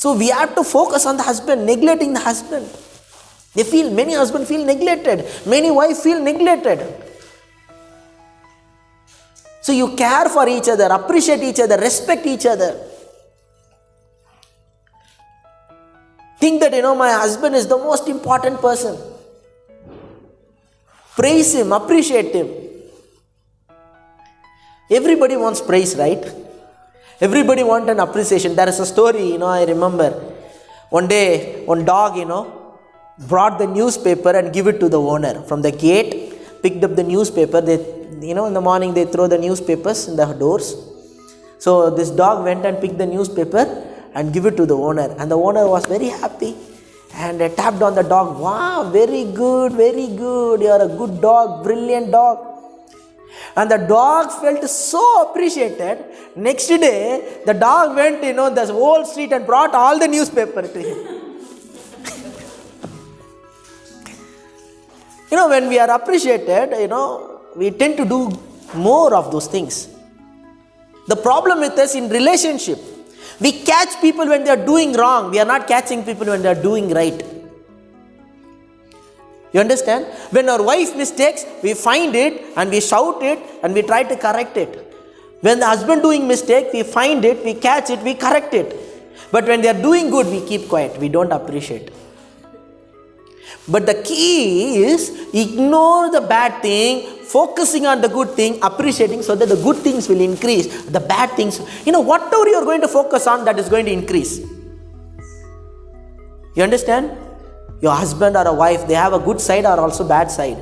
So we have to focus on the husband, neglecting the husband. Many husbands feel neglected. Many wives feel neglected. So you care for each other, appreciate each other, respect each other. Think that, my husband is the most important person. Praise him, appreciate him. Everybody wants praise, right? Everybody wants an appreciation. There is a story, I remember. One day, one dog, brought the newspaper and give it to the owner. From the gate, picked up the newspaper. They, in the morning they throw the newspapers in the doors. So this dog went and picked the newspaper and give it to the owner. And the owner was very happy. And tapped on the dog. Wow, very good, very good. You are a good dog, brilliant dog. And the dog felt so appreciated. Next day, the dog went, the whole street and brought all the newspaper to him. When we are appreciated, we tend to do more of those things. The problem with us in relationship, we catch people when they are doing wrong. We are not catching people when they are doing right. You understand? When our wife mistakes, we find it and we shout it and we try to correct it. When the husband doing mistake, we find it, we catch it, we correct it. But when they are doing good, we keep quiet. We don't appreciate. But the key is ignore the bad thing, focusing on the good thing, appreciating so that the good things will increase. The bad things, whatever you are going to focus on, that is going to increase. You understand? Your husband or a wife, they have a good side or also bad side.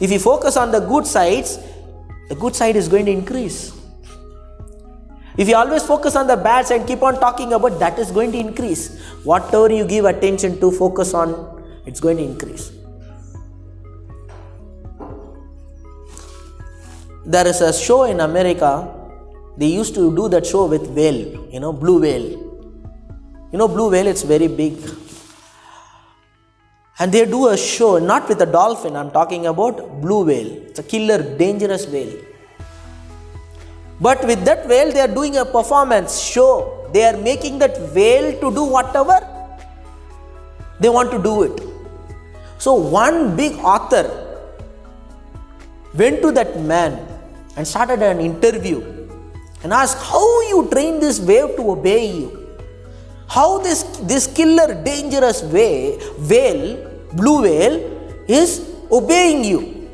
If you focus on the good sides, the good side is going to increase. If you always focus on the bad side, keep on talking about, that is going to increase. Whatever you give attention to, focus on, it's going to increase. There is a show in America. They used to do that show with whale, blue whale. Blue whale, it's very big. And they do a show, not with a dolphin, I'm talking about blue whale. It's a killer, dangerous whale. But with that whale, they are doing a performance show. They are making that whale to do whatever they want to do it. So one big author went to that man and started an interview and asked, how you train this whale to obey you? How this killer, dangerous whale, blue whale, is obeying you?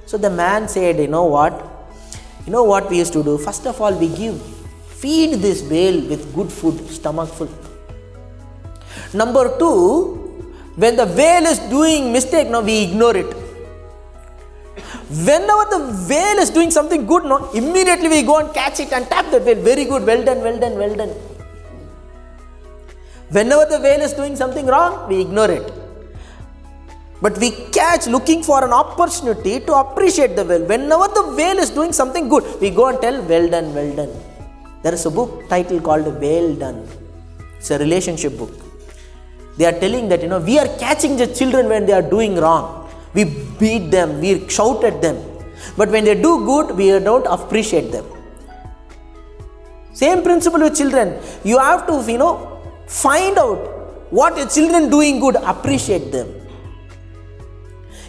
So the man said, you know what we used to do? First of all, we feed this whale with good food, stomach full. Number two, when the whale is doing mistake, we ignore it. Whenever the whale is doing something good, immediately we go and catch it and tap the whale. Very good, well done, well done, well done. Whenever the whale is doing something wrong, we ignore it. But we catch, looking for an opportunity to appreciate the whale. Whenever the whale is doing something good, we go and tell, well done, well done. There is a book title called Well Done. It's a relationship book. They are telling that, we are catching the children when they are doing wrong. We beat them, we shout at them. But when they do good, we don't appreciate them. Same principle with children. You have to, find out what your children doing good, appreciate them.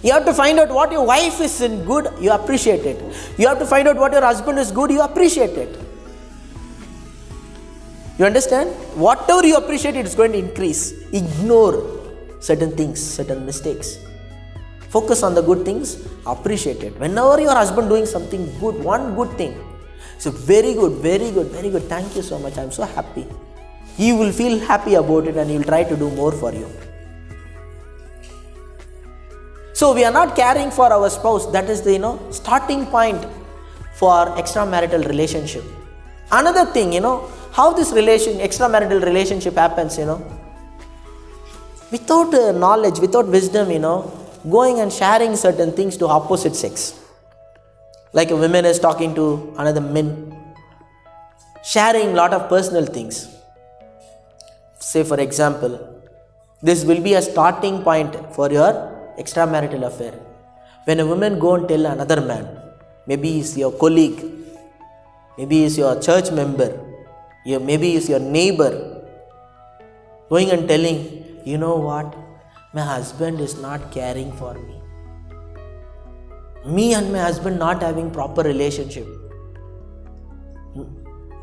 You have to find out what your wife is in good, you appreciate it. You have to find out what your husband is good, you appreciate it. You understand? Whatever you appreciate, it is going to increase. Ignore certain things, certain mistakes. Focus on the good things, appreciate it. Whenever your husband doing something good, one good thing, so very good, very good, very good. Thank you so much. I am so happy. He will feel happy about it and he will try to do more for you. So we are not caring for our spouse. That is the starting point for extramarital relationship. Another thing, how this extramarital relationship happens, without knowledge, without wisdom, going and sharing certain things to opposite sex. Like a woman is talking to another man, sharing a lot of personal things. Say for example, this will be a starting point for your extramarital affair. When a woman go and tell another man, maybe he's your colleague, maybe he's your church member, maybe he's your neighbor, Going and telling, you know what, my husband is not caring for me. Me and my husband not having proper relationship.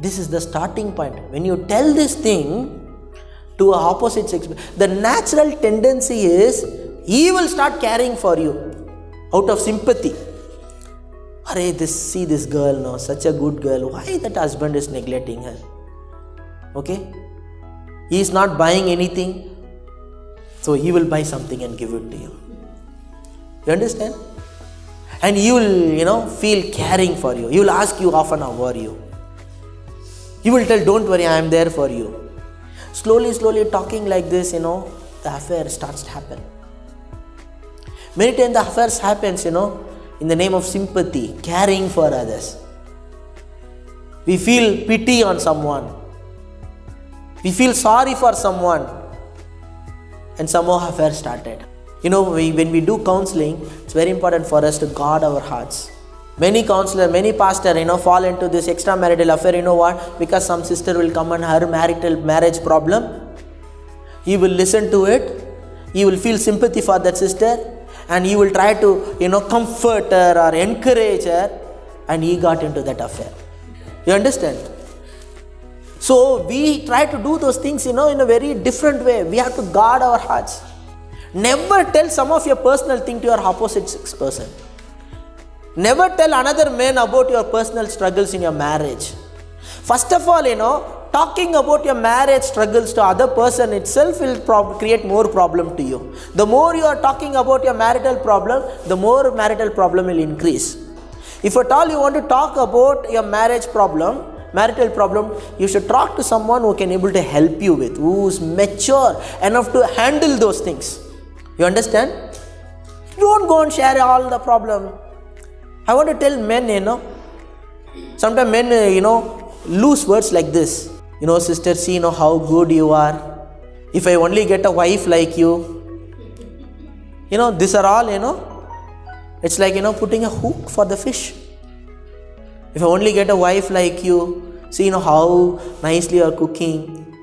This is the starting point. When you tell this thing to a opposite sex, the natural tendency is he will start caring for you out of sympathy. See this girl, no, such a good girl. Why that husband is neglecting her? Okay? He is not buying anything, so he will buy something and give it to you. You understand? And you will, feel caring for you. He will ask you often, how are you? He will tell, don't worry, I am there for you. Slowly talking like this, the affair starts to happen. Many times the affairs happens, in the name of sympathy, caring for others. We feel pity on someone. We feel sorry for someone. And somehow affair started. When we do counseling, it's very important for us to guard our hearts. Many counselors, many pastors, fall into this extramarital affair. You know what? Because some sister will come on her marriage problem. He will listen to it. He will feel sympathy for that sister. And he will try to, comfort her or encourage her. And he got into that affair. You understand? So we try to do those things, in a very different way. We have to guard our hearts. Never tell some of your personal thing to your opposite sex person. Never tell another man about your personal struggles in your marriage. First of all, talking about your marriage struggles to other person itself will create more problem to you. The more you are talking about your marital problem, the more marital problem will increase. If at all you want to talk about your marital problem, you should talk to someone who can able to help you with, who is mature enough to handle those things. You understand? Don't go and share all the problem. I want to tell men, sometimes men, lose words like this. Sister, see, how good you are. If I only get a wife like you. These are all, it's like, putting a hook for the fish. If I only get a wife like you, see, how nicely you are cooking,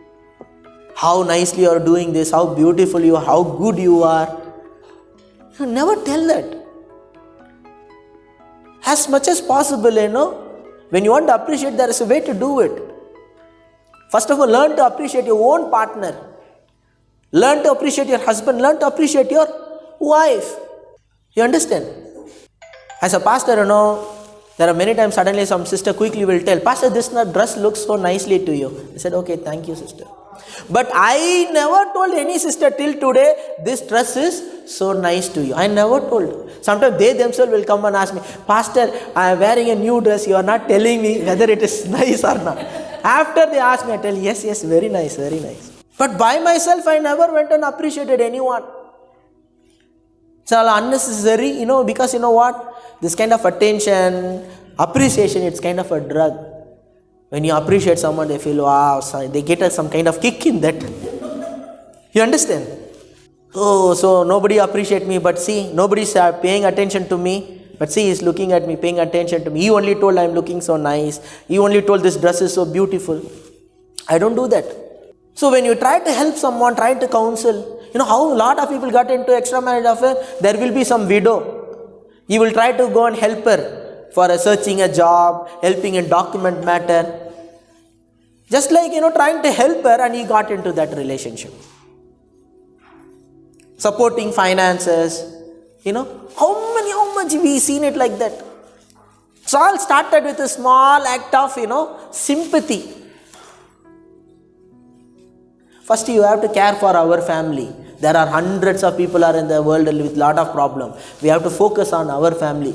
how nicely you are doing this, how beautiful you are, how good you are. Never tell that. As much as possible, when you want to appreciate, there is a way to do it. First of all, learn to appreciate your own partner. Learn to appreciate your husband. Learn to appreciate your wife. You understand? As a pastor, there are many times suddenly some sister quickly will tell, Pastor, this dress looks so nicely to you. I said, okay, thank you, sister. But I never told any sister till today, this dress is so nice to you. I never told. Sometimes they themselves will come and ask me, Pastor, I am wearing a new dress. You are not telling me whether it is nice or not. After they ask me, I tell, yes, very nice, very nice. But by myself, I never went and appreciated anyone. It's all unnecessary, because what? This kind of attention, appreciation, it's kind of a drug. When you appreciate someone, they feel, wow, they get some kind of kick in that. You understand? Oh, so nobody appreciate me, but see, nobody's paying attention to me. But see, he's looking at me, paying attention to me. He only told I'm looking so nice. He only told this dress is so beautiful. I don't do that. So when you try to help someone, try to counsel, how a lot of people got into extramarital affair, there will be some widow. You will try to go and help her for searching a job, helping in document matter. Just like, trying to help her, and he got into that relationship. Supporting finances, how much we seen it like that. It's all started with a small act of, sympathy. First, you have to care for our family. There are hundreds of people are in the world with lot of problems. We have to focus on our family.